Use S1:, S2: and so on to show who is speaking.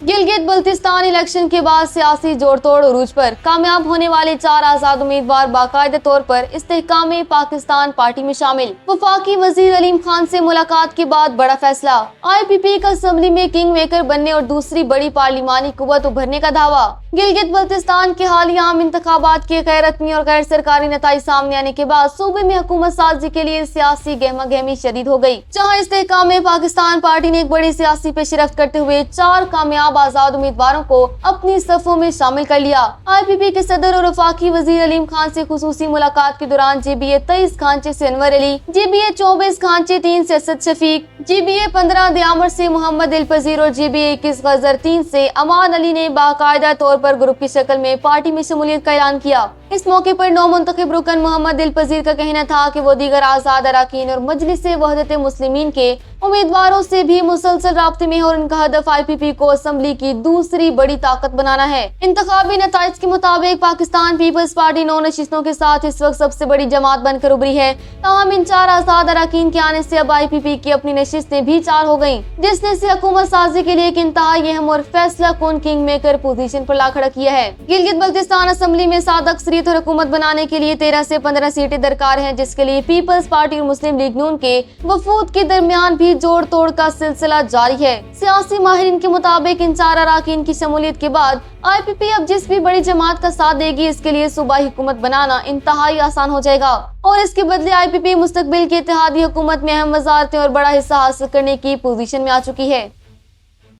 S1: Gilgit Baltistan election के बाद सियासी जोड़ तोड़ उरूज पर, कामयाब होने वाले 4 आजाद उम्मीदवार बाकायदा तौर पर इस्तेहकाम पाकिस्तान पार्टी में शामिल। वफाकी वजीर अलीम खान से मुलाकात के बाद बड़ा फैसला, IPP का असम्बली में किंग मेकर बनने और दूसरी बड़ी पार्लिमानी कुव्वत उभरने का दावा। गिलगित बल्तिस्तान के हालिया आम इंतखाबात के गैर रस्मी और गैर सरकारी नताइज सामने आने के बाद सूबे में हुकूमत साजी के लिए सियासी गहमा गहमी शदीद हो गई, जहाँ इस्तेहकाम पाकिस्तान पार्टी ने एक बड़ी सियासी पेशरफ्त करते हुए 4 कामयाब आजाद उम्मीदवारों को अपनी सफों में शामिल कर लिया। IPP के सदर और वफाकी वजीर अलीम खान से खुसूसी मुलाकात के दौरान JBA 23 खांचे से अनवर अली, JBA 24 खांचे 3 से असद शफीक, JBA 15 दयामर से मोहम्मद इल्पजीर और JBA 21 गजर 3 से अमान अली ने बाकायदा तौर पर ग्रुप की शक्ल में पार्टी में शमूलियत का ऐलान किया। इस मौके पर नौ मुंतखब रुकन मोहम्मद इल्पजीर का कहना था कि वो दीगर आजाद अरकान और मजलिस वहदत मुस्लिमीन के उम्मीदवारों से भी मुसलसल राब्ते में और उनका हदफ IPP को असम्बली की दूसरी बड़ी ताकत बनाना है। इंतखाबी नताइज के मुताबिक पाकिस्तान पीपल्स पार्टी 9 नशिस्तों के साथ इस वक्त सबसे बड़ी जमात बनकर उभरी है। ताहम इन 4 आजाद अरकान के आने से अब IPP की अपनी नशिस्तें भी 4 हो गयी, जिसने से हुकूमत साजी के लिए एक इंतहाई अहम और फैसला कौन किंग मेकर पोजीशन पर ला खड़ा किया है। गिलगित बल्तिस्तान असम्बली में साद अक्सरियत और हुकूमत बनाने के लिए 13 से 15 सीटें दरकार हैं, जिसके लिए पीपल्स पार्टी और मुस्लिम लीग नून के वफूद के दरमियान भी जोड़ तोड़ का सिलसिला जारी है। सियासी माहिरीन के मुताबिक इन 4 अरकान की शमूलियत के बाद IPP अब जिस भी बड़ी जमात का साथ देगी, इसके लिए सूबाई हुकूमत बनाना इंतहाई आसान हो जाएगा और इसके बदले IPP मुस्तकबिल की इत्तेहादी हुकूमत में अहम वजारतें और बड़ा हिस्सा हासिल करने की पोजीशन में आ चुकी है।